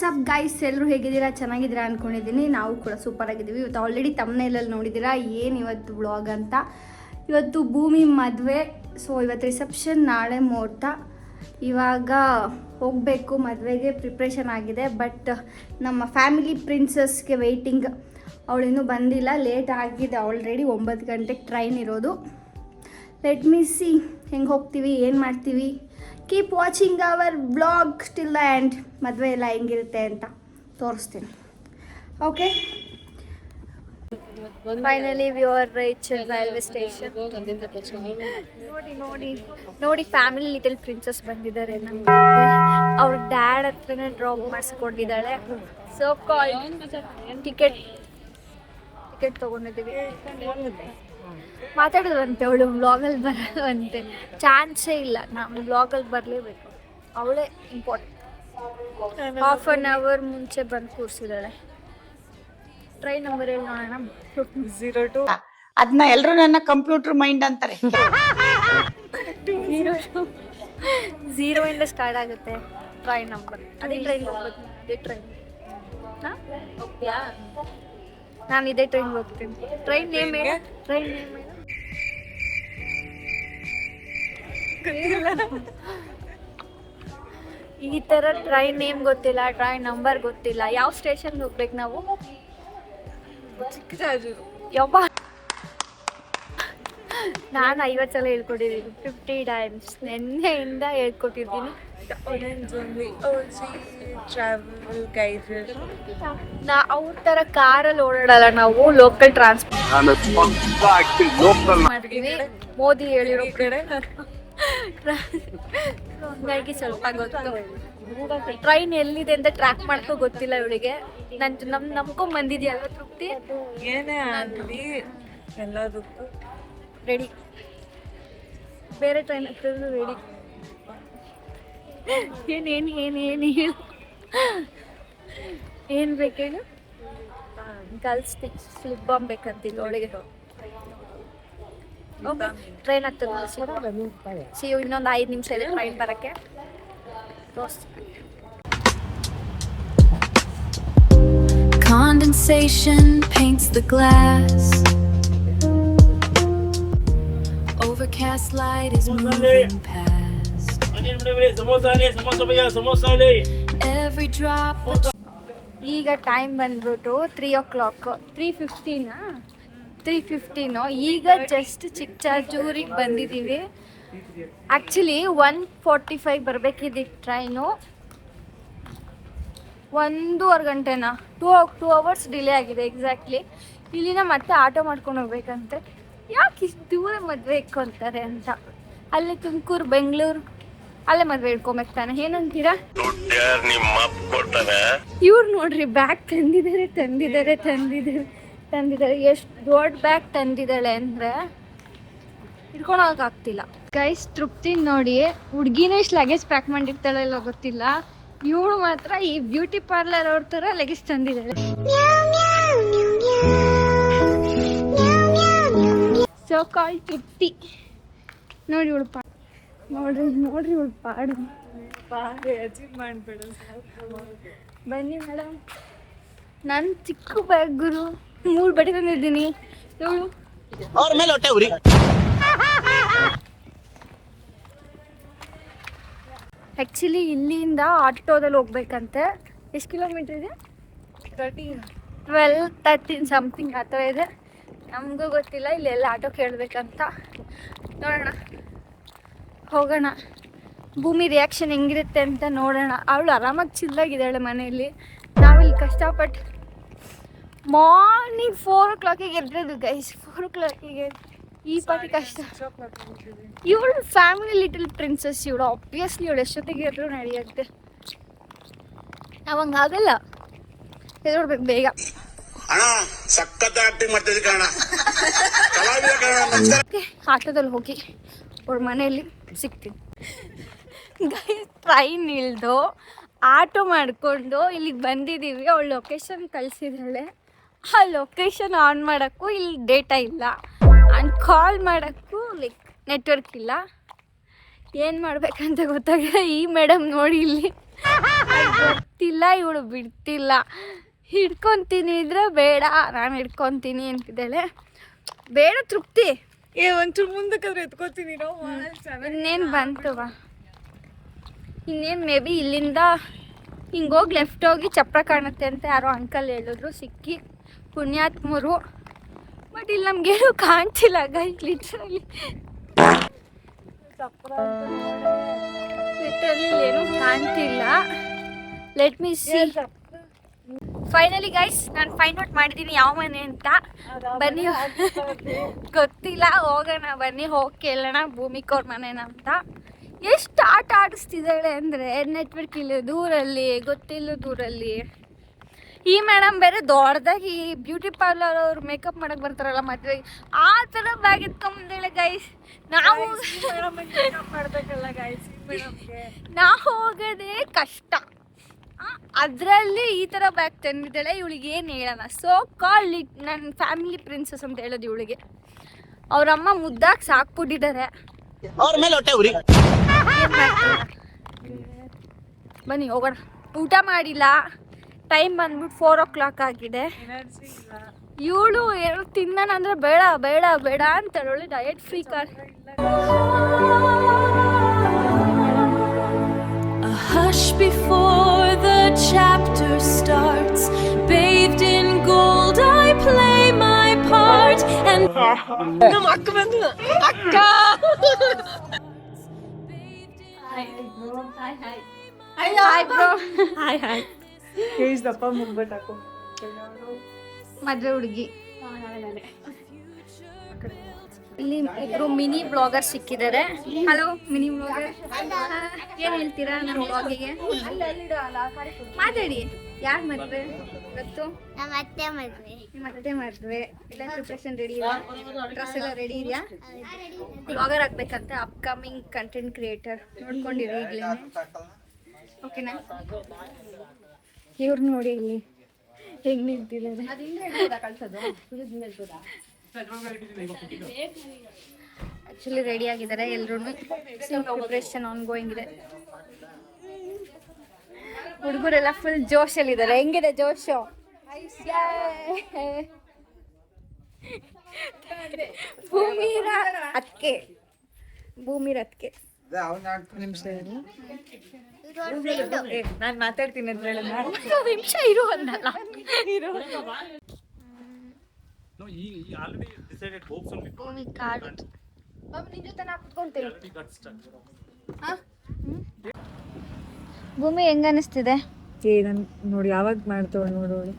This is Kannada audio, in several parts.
ವಾಟ್ಸಪ್ ಗೈಸ್, ಎಲ್ಲರೂ ಹೇಗಿದ್ದೀರಾ? ಚೆನ್ನಾಗಿದ್ದೀರಾ ಅಂದ್ಕೊಂಡಿದ್ದೀನಿ. ನಾವು ಕೂಡ ಸೂಪರ್ ಆಗಿದ್ದೀವಿ. ಇವತ್ತು ಆಲ್ರೆಡಿ ತಮ್ಮನೇಲಲ್ಲಿ ನೋಡಿದ್ದೀರಾ ಏನು ಇವತ್ತು ವ್ಲಾಗ್ ಅಂತ. ಇವತ್ತು ಭೂಮಿ ಮದುವೆ. ಸೊ ಇವತ್ತು ರಿಸೆಪ್ಷನ್, ನಾಳೆ ಮುಹೂರ್ತ. ಇವಾಗ ಹೋಗಬೇಕು ಮದುವೆಗೆ. ಪ್ರಿಪ್ರೇಷನ್ ಆಗಿದೆ. ಬಟ್ ನಮ್ಮ ಫ್ಯಾಮಿಲಿ ಪ್ರಿನ್ಸಸ್ಗೆ ವೆಯ್ಟಿಂಗ್. ಅವಳಿನ್ನೂ ಬಂದಿಲ್ಲ, ಲೇಟ್ ಆಗಿದೆ ಆಲ್ರೆಡಿ. 9 ಗಂಟೆಗೆ ಟ್ರೈನ್ ಇರೋದು. ಲೆಟ್ ಮೀ ಸಿ ಹೆಂಗೆ ಹೋಗ್ತೀವಿ, ಏನು ಮಾಡ್ತೀವಿ. Keep watching our vlog till the end. ಮದುವೆ ಎಲ್ಲ ಹೆಂಗಿರುತ್ತೆ ಅಂತ ತೋರಿಸ್ತೀನಿ. Okay, finally we are reach railway station. ನೋಡಿ ನೋಡಿ ನೋಡಿ, ಫ್ಯಾಮಿಲಿ ಲಿಟಲ್ ಪ್ರಿನ್ಸಸ್ ಬಂದಿದ್ದಾರೆ. ನಮಗೆ ಅವ್ರ ಡ್ಯಾಡ್ ಹತ್ರನೇ ಡ್ರಾಪ್ ಮಾಡಿಸ್ಕೊಂಡಿದ್ದಾಳೆ. ಸೊ ಕಾಲ್ ಟಿಕೆಟ್ ತೊಗೊಂಡಿದ್ದೀವಿ. ಮಾತಾಡೋದಂತೆ ಅವಳು ವ್ಲಾಗಲ್ಲಿ ಬರೋವಂತೆ. ಚಾನ್ಸೇ ಇಲ್ಲ, ನಮ್ಮ ವ್ಲಾಗಲ್ಲಿ ಬರಲೇಬೇಕು. ಅವಳೇ ಇಂಪಾರ್ಟೆಂಟ್. ಹಾಫ್ ಆನ್ ಅವರ್ ಮುಂಚೆ ಬಂದು ಕೂರಿಸಿದ್ದಾಳೆ. ಟ್ರೈನ್ ನಂಬರ್ ಹೇಳಿ ನೋಡೋಣ. 02. ಅದನ್ನ ಎಲ್ಲರೂ ನನ್ನ ಕಂಪ್ಯೂಟರ್ ಮೈಂಡ್ ಅಂತಾರೆ. 0 ಇಂದ ಸ್ಟಾರ್ಟ್ ಆಗುತ್ತೆ ಟ್ರೈನ್ ನಂಬರ್. ಅದೇ ಟ್ರೈನ್ ಹೋಗ್ಬೇಕು. ಅದೇ ಟ್ರೈನ್ ನಾನು ಇದೇ ಟ್ರೈನ್ ಹೋಗ್ತೀನಿ. ಟ್ರೈನ್ ನೇಮ್ ಏನು? ಟ್ರೈನ್ ನೇಮ್ ಏನು? ಈ ಥರ ಟ್ರೈನ್ ನೇಮ್ ಗೊತ್ತಿಲ್ಲ, ಟ್ರೈನ್ ನಂಬರ್ ಗೊತ್ತಿಲ್ಲ. ಯಾವ ಸ್ಟೇಷನ್ಗೆ ಹೋಗ್ಬೇಕು ನಾವು? ಯಬ್ಬ, ನಾನು 50 ಸಲ ಹೇಳ್ಕೊಟ್ಟಿದ್ದೀನಿ. 50 ಟೈಮ್ಸ್ ನೆನ್ನೆಯಿಂದ ಹೇಳ್ಕೊಟ್ಟಿದ್ದೀನಿ. ಅವ್ರ ಥರ ಕಾರಲ್ಲಿ ಓಡಾಡಲ್ಲ ನಾವು, ಲೋಕಲ್ ಟ್ರಾನ್ಸ್ಪೋರ್ಟ್ ಮಾಡ್ತೀವಿ. ಮೋದಿ ಹೇಳಿರೋ ಕಡೆ ಹಂಗಾಗಿ ಸ್ವಲ್ಪ ಗೊತ್ತು. ಟ್ರೈನ್ ಎಲ್ಲಿದೆ ಅಂತ ಟ್ರ್ಯಾಕ್ ಮಾಡ್ಕೋ ಗೊತ್ತಿಲ್ಲ ಇವಳಿಗೆ. ನಂಬ್ಕೊಂಡ್ ಬಂದಿದ್ಯಲ್ವ ತೃಪ್ತಿ? ಏನೇ ಆಗಲಿ ಎಲ್ಲದಕ್ಕೂ ರೆಡಿ. ಬೇರೆ ಟ್ರೈನ್ ಹತ್ತಿದ್ರು ರೆಡಿ. ಏನೇನು ಹೇಳು, ಏನು ಬೇಕೇನು? ಗರ್ಲ್ಸ್ ಸ್ಲಿಪ್ ಬಾಂಬ್ ಬೇಕಂತಿಲ್ಲ ಅವಳಿಗೆ. ಟ್ರೈನ್ ಹತ್ತಿರ ಸಿ ಇನ್ನೊಂದು 5 ನಿಮಿಷ ಇದೆ ಟ್ರೈನ್ ಬರೋಕ್ಕೆ. Condensation paints the glass. Overcast light is moving past. Every drop. ಈಗ ಟೈಮ್ ಬಂದ್ಬಿಟ್ಟು 3 o'clock. 3:15. ಈಗ ಜಸ್ಟ್ ಚಿಕ್ಕಚಾರ್ಜೂರಿಗೆ ಬಂದಿದ್ದೀವಿ. ಆ್ಯಕ್ಚುಲಿ 1:45 ಬರಬೇಕಿದ್ದಿತ್ತು ಟ್ರೈನು. 1.5 ಗಂಟೆನಾ, 2 hours ಡಿಲೇ ಆಗಿದೆ ಎಕ್ಸಾಕ್ಟ್ಲಿ. ಇಲ್ಲಿನ ಮತ್ತೆ ಆಟೋ ಮಾಡ್ಕೊಂಡು ಹೋಗ್ಬೇಕಂತೆ. ಯಾಕೆ ಇಷ್ಟು ದೂರ ಮದುವೆ ಇಟ್ಕೊತಾರೆ ಅಂತ. ಅಲ್ಲೇ ತುಮಕೂರು, ಬೆಂಗಳೂರು ಅಲ್ಲೇ ಮದುವೆ ಇಟ್ಕೊಬೇಕು ತಾನೆ. ಏನಂತೀರಾ? ಇವ್ರು ನೋಡ್ರಿ, ಬ್ಯಾಗ್ ತಂದಿದ್ದಾರೆ. ಎಷ್ಟು ದೊಡ್ಡ ಬ್ಯಾಗ್ ತಂದಿದ್ದಾಳೆ ಅಂದರೆ ಇಟ್ಕೊಳಕ್ಕಾಗ್ತಿಲ್ಲ. ಗೈಸ್, ತೃಪ್ತಿ ನೋಡಿ, ಹುಡುಗಿನೇ ಇಷ್ಟು ಲಗೇಜ್ ಪ್ಯಾಕ್ ಮಾಡಿರ್ತಾಳೆ ಇಲ್ಲ ಗೊತ್ತಿಲ್ಲ. ಇವಳು ಮಾತ್ರ ಈ ಬ್ಯೂಟಿ ಪಾರ್ಲರ್ ಅವ್ರ ಥರ ಲಗೇಜ್ ತಂದಿದ್ದಾಳೆ. ಸೊ ಕಾಲ್ ತೃಪ್ತಿ. ನೋಡಿ ಇವಳು ನೋಡ್ರಿ ಇವಳು ಪಾಡು. ಬನ್ನಿ ಮೇಡಮ್. ನನ್ನ ಚಿಕ್ಕ ಬ್ಯಾಗ್ ಗುರು, 3 ಬಟ್ಟೆ ತಂದಿದ್ದೀನಿ. ಇವಳು ಆ್ಯಕ್ಚುಲಿ ಇಲ್ಲಿಂದ ಆಟೋದಲ್ಲಿ ಹೋಗ್ಬೇಕಂತೆ. ಎಷ್ಟು ಕಿಲೋಮೀಟ್ರ್ ಇದೆ? 12-13 ಸಮಥಿಂಗ್ ಆ ಥರ ಇದೆ. ನಮಗೂ ಗೊತ್ತಿಲ್ಲ. ಇಲ್ಲೆಲ್ಲ ಆಟೋ ಕೇಳಬೇಕಂತ. ನೋಡೋಣ, ಹೋಗೋಣ. ಭೂಮಿ ರಿಯಾಕ್ಷನ್ ಹೆಂಗಿರುತ್ತೆ ಅಂತ ನೋಡೋಣ. ಅವಳು ಆರಾಮಾಗಿ ಚಿಲ್ಲಾಗಿದ್ದಾಳೆ ಮನೆಯಲ್ಲಿ. ನಾವಿಲ್ಲಿ ಕಷ್ಟಪಟ್ಟು ಮಾರ್ನಿಂಗ್ 4 o'clock ಎದ್ರದು ಗೈಸ್. 4 o'clock ಈ ಪಾಟಿ ಕಷ್ಟ. ಇವಳು ಫ್ಯಾಮಿಲಿ ಲಿಟಲ್ ಪ್ರಿನ್ಸಸ್. ಇವಳು ಆಬ್ವಿಯಸ್ಲಿ ಇವಳು ಎಷ್ಟೊತ್ತಿಗೆ ಎದ್ರು ನಡೆಯುತ್ತೆ. ನಾವು ಹಂಗಾಗಲ್ಲ, ಎದ್ಬಿಡ್ಬೇಕು ಬೇಗ. ಆಟೋದಲ್ಲಿ ಹೋಗಿ ಅವ್ರ ಮನೆಯಲ್ಲಿ ಸಿಗ್ತೀನಿ. ಗೈಸ್, ಟ್ರೈನ್ ಇಳ್ದು ಆಟೋ ಮಾಡಿಕೊಂಡು ಇಲ್ಲಿಗೆ ಬಂದಿದ್ದೀವಿ. ಅವಳು ಲೊಕೇಶನ್ ಕಳಿಸಿದ್ದಾಳೆ. ಆ ಲೊಕೇಶನ್ ಆನ್ ಮಾಡೋಕ್ಕೂ ಇಲ್ಲಿ ಡೇಟಾ ಇಲ್ಲ, ಆ್ಯಂಡ್ ಕಾಲ್ ಮಾಡೋಕ್ಕೂ ನೆಟ್ವರ್ಕ್ ಇಲ್ಲ. ಏನು ಮಾಡ್ಬೇಕಂತ ಗೊತ್ತಾಗ ಈ ಮೇಡಮ್ ನೋಡಿ ಇಲ್ಲಿ ಗೊತ್ತಿಲ್ಲ, ಇವಳು ಬಿಡ್ತಿಲ್ಲ. ಹಿಡ್ಕೊತೀನಿ ಇದ್ರೆ ಬೇಡ, ನಾನು ಹಿಡ್ಕೊತೀನಿ ಅಂತಿದ್ದಾಳೆ. ಬೇಡ ತೃಪ್ತಿ, ಒಂಚೂರು ಮುಂದಕ್ಕಾದ್ರೆ ಎತ್ಕೋತೀನಿ. ಇನ್ನೇನು ಬಂತು ಬಾ. ಇನ್ನೇನು ಮೇ ಬಿ ಇಲ್ಲಿಂದ ಹಿಂಗೋಗಿ ಲೆಫ್ಟ್ ಹೋಗಿ ಚಪ್ರ ಕಾಣುತ್ತೆ ಅಂತ ಯಾರೋ ಅಂಕಲ್ ಹೇಳಿದ್ರು. ಸಿಕ್ಕಿ ಪುಣ್ಯಾತ್ಮರು. ಬಟ್ ಇಲ್ಲಿ ನಮಗೇನು ಕಾಣ್ತಿಲ್ಲ ಗೈಸ್. ಲಿಟ್ರಲಿ ಏನೂ ಕಾಣ್ತಿಲ್ಲ. Let me see. Finally guys ನಾನು ಫೈಂಡ್ ಔಟ್ ಮಾಡಿದ್ದೀನಿ ಯಾವ ಮನೆ ಅಂತ. ಬನ್ನಿ, ಗೊತ್ತಿಲ್ಲ, ಹೋಗೋಣ ಬನ್ನಿ, ಹೋಗಿ ಕೇಳೋಣ ಭೂಮಿಕವ್ರ ಮನೇನ ಅಂತ. ಎಷ್ಟು ಆಟ ಆಡಿಸ್ತಿದ್ದಾಳೆ ಅಂದರೆ ನೆಟ್ವರ್ಕ್ ಇಲ್ಲ ದೂರಲ್ಲಿ, ಗೊತ್ತಿಲ್ಲ ದೂರಲ್ಲಿ. ಈ ಮೇಡಮ್ ಬೇರೆ ದೊಡ್ಡದಾಗಿ ಬ್ಯೂಟಿ ಪಾರ್ಲರ್ ಅವ್ರು ಮೇಕಪ್ ಮಾಡಕ್ಕೆ ಬರ್ತಾರಲ್ಲ ಮದುವೆಗೆ, ಆ ಥರ ಬ್ಯಾಗ್ ಎತ್ಕೊಂಬಂದೇಳೆ ಗೈಸ್. ನಾವು ನಾವು ಹೋಗೋದೇ ಕಷ್ಟ, ಅದರಲ್ಲಿ ಈ ಥರ ಬ್ಯಾಗ್ ತಂದಿದ್ದಾಳೆ. ಇವಳಿಗೆ ಏನು ಹೇಳೋಣ, ಸೋ ಕಾಲ್ ಇಟ್ ನನ್ನ ಫ್ಯಾಮಿಲಿ ಪ್ರಿನ್ಸಸ್ ಅಂತ ಹೇಳೋದು ಇವಳಿಗೆ. ಅವರಮ್ಮ ಮುದ್ದಾಗಿ ಸಾಕ್ಬಿಟ್ಟಿದ್ದಾರೆ. ಬನ್ನಿ ಹೋಗೋಣ. ಊಟ ಮಾಡಿಲ್ಲ, ಟೈಮ್ ಬಂದ್ಬಿಟ್ಟು 4 o'clock ಆಗಿದೆ. ಇವಳು ಏನು ತಿನ್ನೋಣ ಅಂದರೆ ಬೇಡ ಬೇಡ ಬೇಡ ಅಂತಾಳೆ. ಒಳ್ಳೆ diet free car. A hush before the chapter starts. Bathed in gold, I play my part. And ನಮ್ಮ ಅಕ್ಕ ಬಂದು ಅಕ್ಕ. Hi bro. Hi hi. ಕೇಳಿಸ್ದಪ್ಪ ಮುಂದ್ಬಿಟ್ಟು ಹಾಕು. ಮದುವೆ ಹುಡುಗಿ. ಇಲ್ಲಿ ಇಬ್ರು ಮಿನಿ ಬ್ಲಾಗರ್ ಸಿಕ್ಕಿದ್ದಾರೆ. ಹಲೋ ಮಿನಿ ಬ್ಲಾಗರ್, ಏನು ಹೇಳ್ತೀರಾ ನಮ್ಮ ಬ್ಲಾಗಿಗೆ? ಮಾತಾಡಿ. ಯಾರು ಮದುವೆ ಇವತ್ತು? ನಮ್ಮ ಅತ್ತೆ ಮದ್ವೆ. ನಿಮ್ಮ ಅತ್ತೆ ಮದುವೆ. ಎಲ್ಲ ಪ್ರಿಪ್ರೇಷನ್ ರೆಡಿ ಇದೆಯಾ? ಡ್ರೆಸ್ ಎಲ್ಲ ರೆಡಿ ಇದೆಯಾ? ಬ್ಲಾಗರ್ ಆಗ್ಬೇಕಂತ ಅಪ್ಕಮಿಂಗ್ ಕಂಟೆಂಟ್ ಕ್ರಿಯೇಟರ್. ನೋಡ್ಕೊಂಡಿರಿ ಈಗಲೇ, ಓಕೆನಾ? ಇವ್ರು ನೋಡಿ ಇಲ್ಲಿ ಹೆಂಗ್ ನಿಂತಿದ್ದಾರೆ. ಆಕ್ಚುಲಿ ರೆಡಿ ಆಗಿದ್ದಾರೆ ಎಲ್ರೂ. ಪ್ರಿಪ್ರೇಷನ್ ಆನ್ ಗೋಯಿಂಗ್ ಇದೆ. ಹುಡುಗರೆಲ್ಲ ಫುಲ್ ಜೋಶಲ್ಲಿದ್ದಾರೆ. ಹೆಂಗಿದೆ ಜೋಶು? ಭೂಮಿರ ಅದಕ್ಕೆ ನಾನು ಮಾತಾಡ್ತೀನಿ ಅಂತ ಹೇಳಿ ನಿಮಿಷ ಇರು ಅಂದಲ್ಲ. ಭೂಮಿ ಕಾಡು. ನಿನ್ ಜೊತೆ ನಾ ಕುತ್ಕೊಂತೀನಿ. ಭೂಮಿ ಹೆಂಗ ಅನಿಸ್ತಿದೆ? ನೋಡಿ ಯಾವಾಗ ಮಾಡ್ತವಳು ನೋಡೋಳು.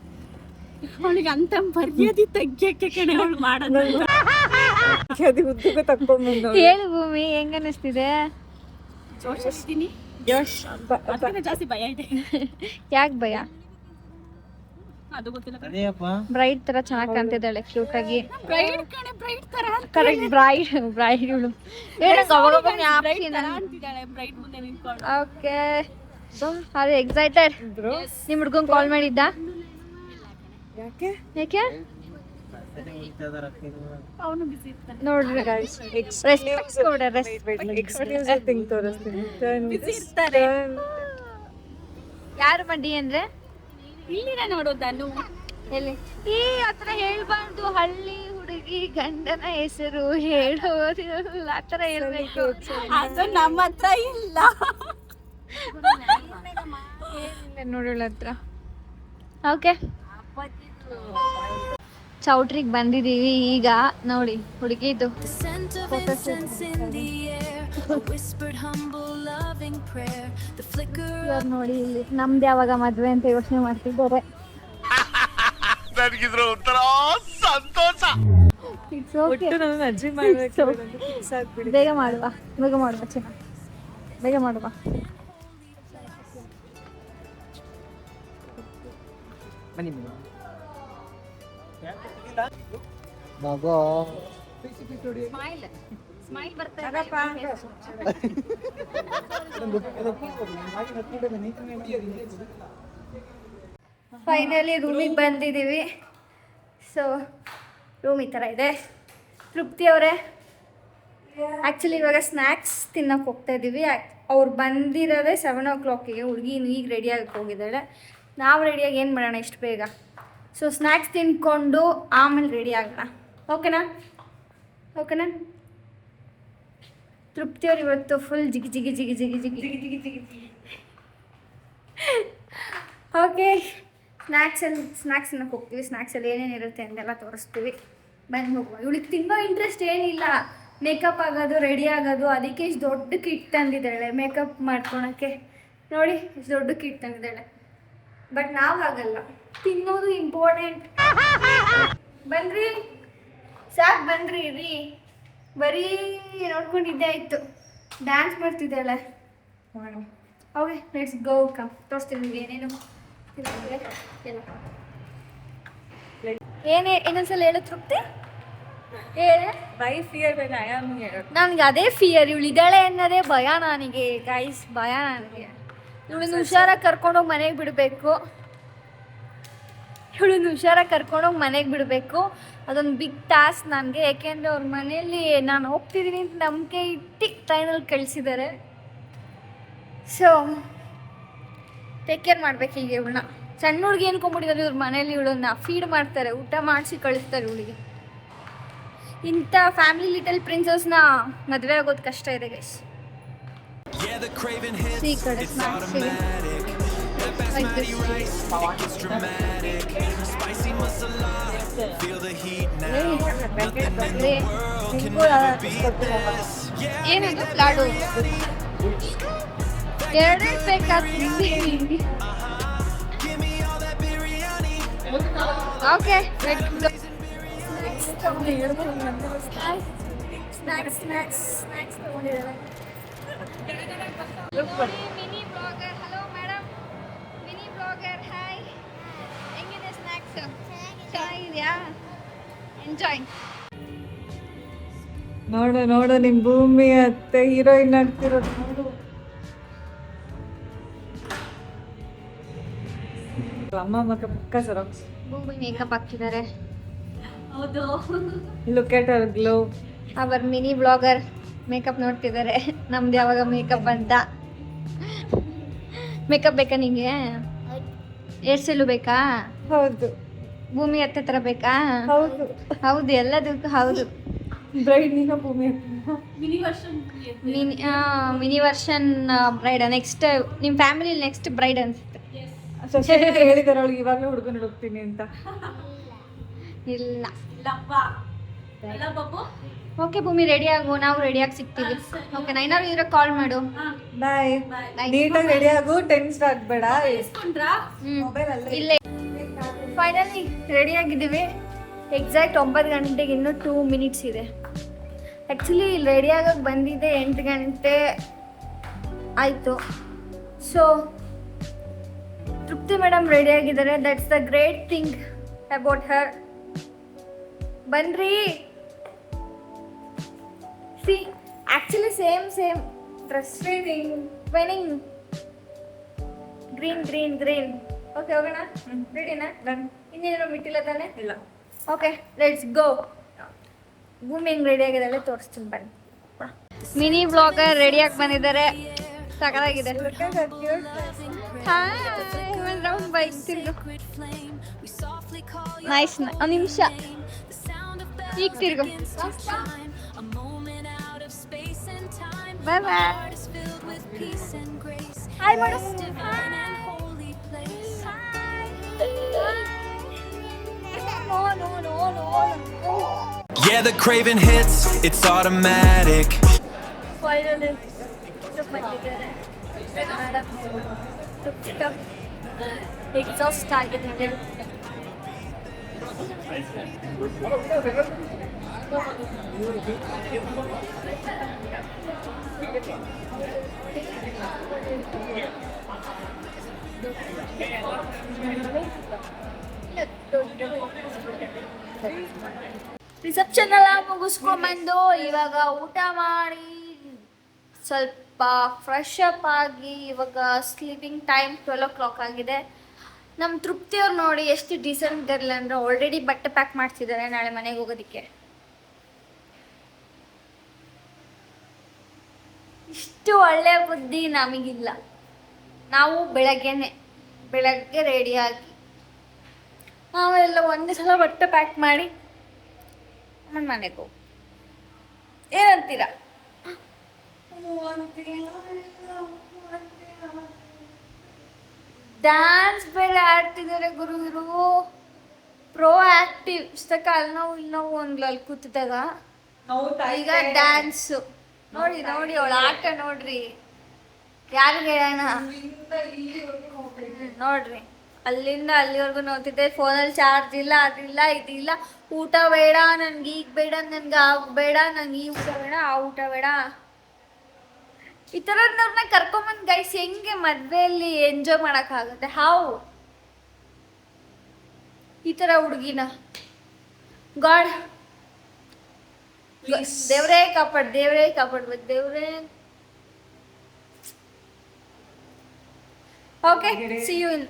ಅವಳಿಗೆ ಅಂತ ಮರ್ಯಾದೆ ತೆಗ್ಯಕ್ಕೆ ಕಡೆ ಅವಳು ಮಾಡೋದು. ಅದು ಉದ್ದಕ್ಕೆ ತಕ್ಕೊಂಡ್ಬಂದು ಹೇಳು ಭೂಮಿ, ಹೆಂಗ ಅನಿಸ್ತಿದೆ? ಜಾಸ್ತಿ ಭಯ ಇದೆ. ಯಾಕೆ ಭಯ? ಬ್ರೈಡ್ ತರ ಚೆನ್ನಾಗಿ ಕಾಣ್ತಿದ್ದಾಳೆ, ಕ್ಯೂಟ್ ಆಗಿ. ಕರೆಕ್ಟ್ ಬ್ರೈಡ್ ಇವಳು. Okay, are excited? ನಿಮ್ ಹುಡ್ಗಂಗ್ ಕಾಲ್ ಮಾಡಿದ್ದ? ಯಾಕೆ ನೋಡ್ರಿ ರೆಸ್ಪೆಕ್ಟ್ ಕೊಡ. ಯಾರು ಮಡ್ಡಿ ಅಂದ್ರೆ ಇಲ್ಲಿನ ನೋಡೋದನ್ನು ಎಲ್ಲಿ? ಈ ಹತ್ರ ಹೇಳ್ಬಾರ್ದು. ಹಳ್ಳಿ ಹುಡುಗಿ ಗಂಡನ ಹೆಸರು ಹೇಳೋದು ಆತರ ಹೇಳ್ಬೇಕು. ಅದು ನಮ್ಮ ಹತ್ರ ಇಲ್ಲ. ನೋಡೋಳ ಹತ್ರ. ಓಕೆ, ಚೌಟ್ರಿಗೆ ಬಂದಿದ್ದೀವಿ ಈಗ. ನೋಡಿ ಹುಡುಗಿದು the scent of incense in the air, a whispered humble loving prayer, the flicker ಇವ್ರು ನೋಡಿ ಇಲ್ಲಿ ನಮ್ದು ಯಾವಾಗ ಮದ್ವೆ ಅಂತ ಯೋಚನೆ ಮಾಡ್ತಿದ್ದಾರೆ. ನನಗಿದ್ರ ಒಂಥರ ಸಂತೋಷ. It's okay. ನನ್ನ ಅಜ್ಜಿ ಮಾಡ್ಬೇಕು. ಬೇಗ ಮಾಡುವ ಚೆನ್ನ, ಬೇಗ ಮಾಡುವ. ಸ್ಮೈಲ್ ಬರ್ತಾ ಇದೆ. ಫೈನಲಿ ರೂಮಿಗೆ ಬಂದಿದ್ದೀವಿ. ಸೊ ರೂಮ್ ಈ ಥರ ಇದೆ. ತೃಪ್ತಿ ಅವರೇ, ಆ್ಯಕ್ಚುಲಿ ಇವಾಗ ಸ್ನ್ಯಾಕ್ಸ್ ತಿನ್ನೋಕೆ ಹೋಗ್ತಾ ಇದ್ದೀವಿ. ಅವ್ರು ಬಂದಿರೋದೇ 7 o'clock ಹುಡುಗಿ ಈಗ ರೆಡಿ ಆಗಕ್ಕೆ ಹೋಗಿದ್ದಾಳೆ. ನಾವು ರೆಡಿಯಾಗಿ ಏನು ಮಾಡೋಣ ಇಷ್ಟು ಬೇಗ? ಸೊ ಸ್ನ್ಯಾಕ್ಸ್ ತಿನ್ಕೊಂಡು ಆಮೇಲೆ ರೆಡಿ ಆಗೋಣ. ಓಕೆನಾ? ಓಕೆನಾ? ತೃಪ್ತಿಯವ್ರು ಇವತ್ತು ಫುಲ್ ಜಿಗಿ ಜಿಗಿ ಜಿಗಿ ಜಿಗಿ ಜಿಗಿ ಜಿಗಿ ಜಿಗಿ ಜಿಗಿ ಜಿಗಿ. ಓಕೆ, ಸ್ನ್ಯಾಕ್ಸನ್ನು ಹೋಗ್ತೀವಿ. ಸ್ನ್ಯಾಕ್ಸಲ್ಲಿ ಏನೇನು ಇರುತ್ತೆ ಅಂತೆಲ್ಲ ತೋರಿಸ್ತೀವಿ. ಬನ್ನಿ ಹೋಗುವ. ಇವಳಿಗೆ ತುಂಬ ಇಂಟ್ರೆಸ್ಟ್ ಏನಿಲ್ಲ ಮೇಕಪ್ ಆಗೋದು, ರೆಡಿ ಆಗೋದು. ಅದಕ್ಕೆ ಇಷ್ಟು ದೊಡ್ಡ ಕಿಟ್ ತಂದಿದ್ದಾಳೆ ಮೇಕಪ್ ಮಾಡ್ಕೊಳಕ್ಕೆ. ನೋಡಿ ಇಷ್ಟು ದೊಡ್ಡ ಕಿಟ್ ತಂದಿದ್ದಾಳೆ. ಬಟ್ ನಾವು ಹಾಗಲ್ಲ, ತಿನ್ನೋದು ಇಂಪಾರ್ಟೆಂಟ್. ಬನ್ರಿ ಸಾಕು, ಬನ್ರಿ ರೀ. ಬರೀ ನೋಡ್ಕೊಂಡಿದ್ದೆ ಆಯಿತು. ಡ್ಯಾನ್ಸ್ ಮಾಡ್ತಿದ್ದಾಳೆ. Okay, let's go. ಕಮ್, ತೋರಿಸ್ತೀನಿ ನಿಮಗೆ ಏನೇನು ಏನೇ. ಇನ್ನೊಂದ್ಸಲ ಹೇಳು ತೃಪ್ತಿ, ಹೇಳೆ. By fear when I am here. ನನಗೆ ಅದೇ ಫಿಯರ್. ಇವಳು ಇದ್ದಾಳೆ ಅನ್ನೋದೇ ಭಯ ನನಗೆ ಗೈಸ್, ಭಯ ನನಗೆ. ಇವಳನ್ನು ಹುಷಾರಾಗಿ ಕರ್ಕೊಂಡೋಗಿ ಮನೆಗೆ ಬಿಡಬೇಕು. ಮನೆಗೆ ಬಿಡಬೇಕು. ಅದೊಂದು ಬಿಗ್ ಟಾಸ್ಕ್ ನನಗೆ. ಯಾಕೆಂದರೆ ಅವ್ರ ಮನೆಯಲ್ಲಿ ನಾನು ಹೋಗ್ತಿದ್ದೀನಿ ಅಂತ ನಂಬಿಕೆ ಇಟ್ಟು ಟ್ರೈನಲ್ಲಿ ಕಳಿಸಿದ್ದಾರೆ. ಸೊ ಟೇಕ್ ಕೇರ್ ಮಾಡ್ಬೇಕು ಈಗ ಇವಳನ್ನ. ಸಣ್ಣ ಹುಡುಗಿ ಅನ್ಕೊಂಡ್ಬಿಟ್ಟಿದ್ದಾರೆ ಇವ್ರ ಮನೇಲಿ. ಇವಳನ್ನ ಫೀಡ್ ಮಾಡ್ತಾರೆ, ಊಟ ಮಾಡಿಸಿ ಕಳಿಸ್ತಾರೆ ಇವಳಿಗೆ. ಇಂಥ ಫ್ಯಾಮಿಲಿ ಲಿಟಲ್ ಪ್ರಿನ್ಸಸ್ನ ಮದುವೆ ಆಗೋದು ಕಷ್ಟ ಇದೆ ಗೈಸ್. ಈ ಕಡೆ ಸ್ನ್ಯಾಕ್ಸ್ ಇದೆ. ಏನದು ಲಾಡು? ಎರಡೇ ಬೇಕಾಗ್ತದೆ. ಓಕೆ, ಸ್ನ್ಯಾಕ್ಸ್ ತಗೊಂಡಿದ್ದಾರೆ. Mini blogger, hello madam. Mini blogger, hi. ಹೆಂಗಿದೆ ಸ್ನ್ಯಾಕ್ಸ್? ಚೆನ್ನಾಗಿದೆಯಾ? ಎಂಜಾಯ್. ನೋಡು ನಿಮ್ ಭೂಮಿ ಅತ್ತೆ ಹೀರೋಯಿನ್ ಆಗ್ತಿರೋದು ನೋಡು. ಅಮ್ಮ ಮಕ್ಕ ಪಕ್ಕ ಸರಾಕ್ಸ್. ಭೂಮಿ ಮೇಕಪ್ ಹಾಕ್ತಿದ್ದಾರೆ. ಹೌದು. Look at her glow. Our mini blogger makeup ನೋಡ್ತಿದ್ದಾರೆ. ನಮ್ದು ಯಾವಾಗ ಮೇಕಪ್ ಅಂತ. ಮೇಕಪ್ ಬೇಕಾ ನಿಂಗೆ? ಹೇರ್ ಸ್ಟೈಲು ಬೇಕಾ? ಹೌದು. ಭೂಮಿ ಹತ್ತೆ ಥರ ಬೇಕಾ? ಹೌದು. ಹೌದು, ಎಲ್ಲದಕ್ಕೂ ಹೌದು. ಬ್ರೈಡ್ ನೀನು ಭೂಮಿ ಮಿನಿ ವರ್ಷನ್ ಬ್ರೈಡ್. ನೆಕ್ಸ್ಟ್ ನಿಮ್ಮ ಫ್ಯಾಮಿಲಿ ನೆಕ್ಸ್ಟ್ ಬ್ರೈಡ್ ಅನ್ಸುತ್ತೆ. ಹೇಳಿದಾರೆ ಅವಳಿಗೆ ಇವಾಗಲೇ ಹುಡುಗನ ಹುಡುಕ್ತೀನಿ ಅಂತ. ಇಲ್ಲ. ಓಕೆ ಭೂಮಿ, ರೆಡಿ ಆಗು. ನಾವು ರೆಡಿಯಾಗಿ ಸಿಗ್ತೀವಿ. ಓಕೆ, ಏನಾದ್ರು ಇದ್ರೆ ಕಾಲ್ ಮಾಡು. ಬಾಯ್. ನೀಟಾಗಿ ರೆಡಿ ಆಗು, ಟೆನ್ಸ್ ಆಗಬೇಡ. ಇಲ್ಲೇ ಫೈನಲಿ ರೆಡಿ ಆಗಿದ್ದೀವಿ. ಎಕ್ಸಾಕ್ಟ್ 9 ಗಂಟೆಗೆ ಇನ್ನೂ 2 minutes ಇದೆ. ಆ್ಯಕ್ಚುಲಿ ಇಲ್ಲಿ ರೆಡಿ ಆಗೋಕ್ಕೆ ಬಂದಿದ್ದೆ 8 ಗಂಟೆ ಆಯಿತು. ಸೊ ತೃಪ್ತಿ ಮೇಡಮ್ ರೆಡಿ ಆಗಿದ್ದಾರೆ. That's the great thing about her. ಬನ್ರಿ. See actually same dress twinning green. Okay, ಹೋಗೋಣ. ರೆಡಿನಾ? ಇನ್ನೇನೋ ಬಿಟ್ಟಿಲ್ಲ ತಾನೆ? ಇಲ್ಲ. Okay, let's go. ಭೂಮಿ ಹೆಂಗೆ ರೆಡಿ ಆಗಿದ್ದಾಳೆ ತೋರಿಸ್ತೀನಿ ಬನ್ನಿ. ಮಿನಿ ಬ್ಲಾಗರ್ ರೆಡಿಯಾಗಿ ಬಂದಿದ್ದಾರೆ. ಸಕಲಾಗಿದೆ. ಒಂದು ರೌಂಡ್ ಬೈಕ್ ತಿರ್ಗು. ನೈಸ್. ಒಂದು ನಿಮಿಷ ಈಗ ತಿರ್ಗು. ಬಾಯ್ ಬಾಯ್. ಹಾಯ್ ಮಾಡು. Yeah, the craving hits, it's automatic. Finally, exhaust ಆಗಿದೆ. ರಿಸೆಪ್ಷನ್ ಎಲ್ಲ ಮುಗಿಸ್ಕೊಂಬಂದು ಇವಾಗ ಊಟ ಮಾಡಿ ಸ್ವಲ್ಪ ಫ್ರೆಶ್ ಅಪ್ ಆಗಿ ಇವಾಗ ಸ್ಲೀಪಿಂಗ್ ಟೈಮ್ 12 o'clock ಆಗಿದೆ. ನಮ್ಮ ತೃಪ್ತಿಯವ್ರು ನೋಡಿ ಎಷ್ಟು ಡೀಸೆಂಟ್ ಗರ್ಲ್ ಅಂದರೆ ಆಲ್ರೆಡಿ ಬಟ್ಟೆ ಪ್ಯಾಕ್ ಮಾಡ್ತಿದ್ದಾರೆ ನಾಳೆ ಮನೆಗೆ ಹೋಗೋದಕ್ಕೆ. ಇಷ್ಟು ಇಷ್ಟು ಒಳ್ಳೆ ಬುದ್ಧಿ ನಮಗಿಲ್ಲ. ನಾವು ಬೆಳಗ್ಗೆ ರೆಡಿಯಾಗಿ ನಾವೆಲ್ಲ ಒಂದೇ ಸಲ ಬಟ್ಟೆ ಪ್ಯಾಕ್ ಮಾಡಿ ಮನೆಗೆ ಹೋಗಿ ಏನಂತೀರ? ಡ್ಯಾನ್ಸ್ ಬೇರೆ ಆಡ್ತಿದ್ದಾರೆ ಗುರು. ಪ್ರೋ ಆಕ್ಟಿವ್ ಇಷ್ಟಕ್ಕ ಅಲ್ಲಿ ನಾವು ಅಲ್ಲಿ ಕೂತಿದ್ದಾಗ ಈಗ ಡ್ಯಾನ್ಸು ನೋಡಿ ಅವಳ ಆಟ ನೋಡ್ರಿ. ಯಾರಿಗೆ ಹೇಳೋಣ ನೋಡ್ರಿ, ಅಲ್ಲಿಂದ ಅಲ್ಲಿವರೆಗೂ ನೋಡ್ತಿದ್ದೆ. ಫೋನಲ್ಲಿ ಚಾರ್ಜ್ ಇಲ್ಲ, ಅದಿಲ್ಲ ಇದಿಲ್ಲ. ಊಟ ಬೇಡ ನನ್ಗೆ, ಈಗ ಬೇಡ ನನ್ಗೆ, ಆಗ ಬೇಡ ನಂಗೆ, ಈ ಊಟ ಬೇಡ ಆ ಊಟ ಬೇಡ. ಈ ಥರದವ್ರನ್ನ ಕರ್ಕೊಂಬಂದು ಗೈಸ್ ಹೆಂಗೆ ಮದ್ವೆಯಲ್ಲಿ ಎಂಜಾಯ್ ಮಾಡೋಕ್ಕಾಗುತ್ತೆ? ಹಾವು ಈ ಥರ ಹುಡುಗಿನ ಗಾಡ್ ದೇವ್ರೇ ಕಾಪಾಡ್ಬೇಕು ದೇವ್ರೇ. Okay, C you in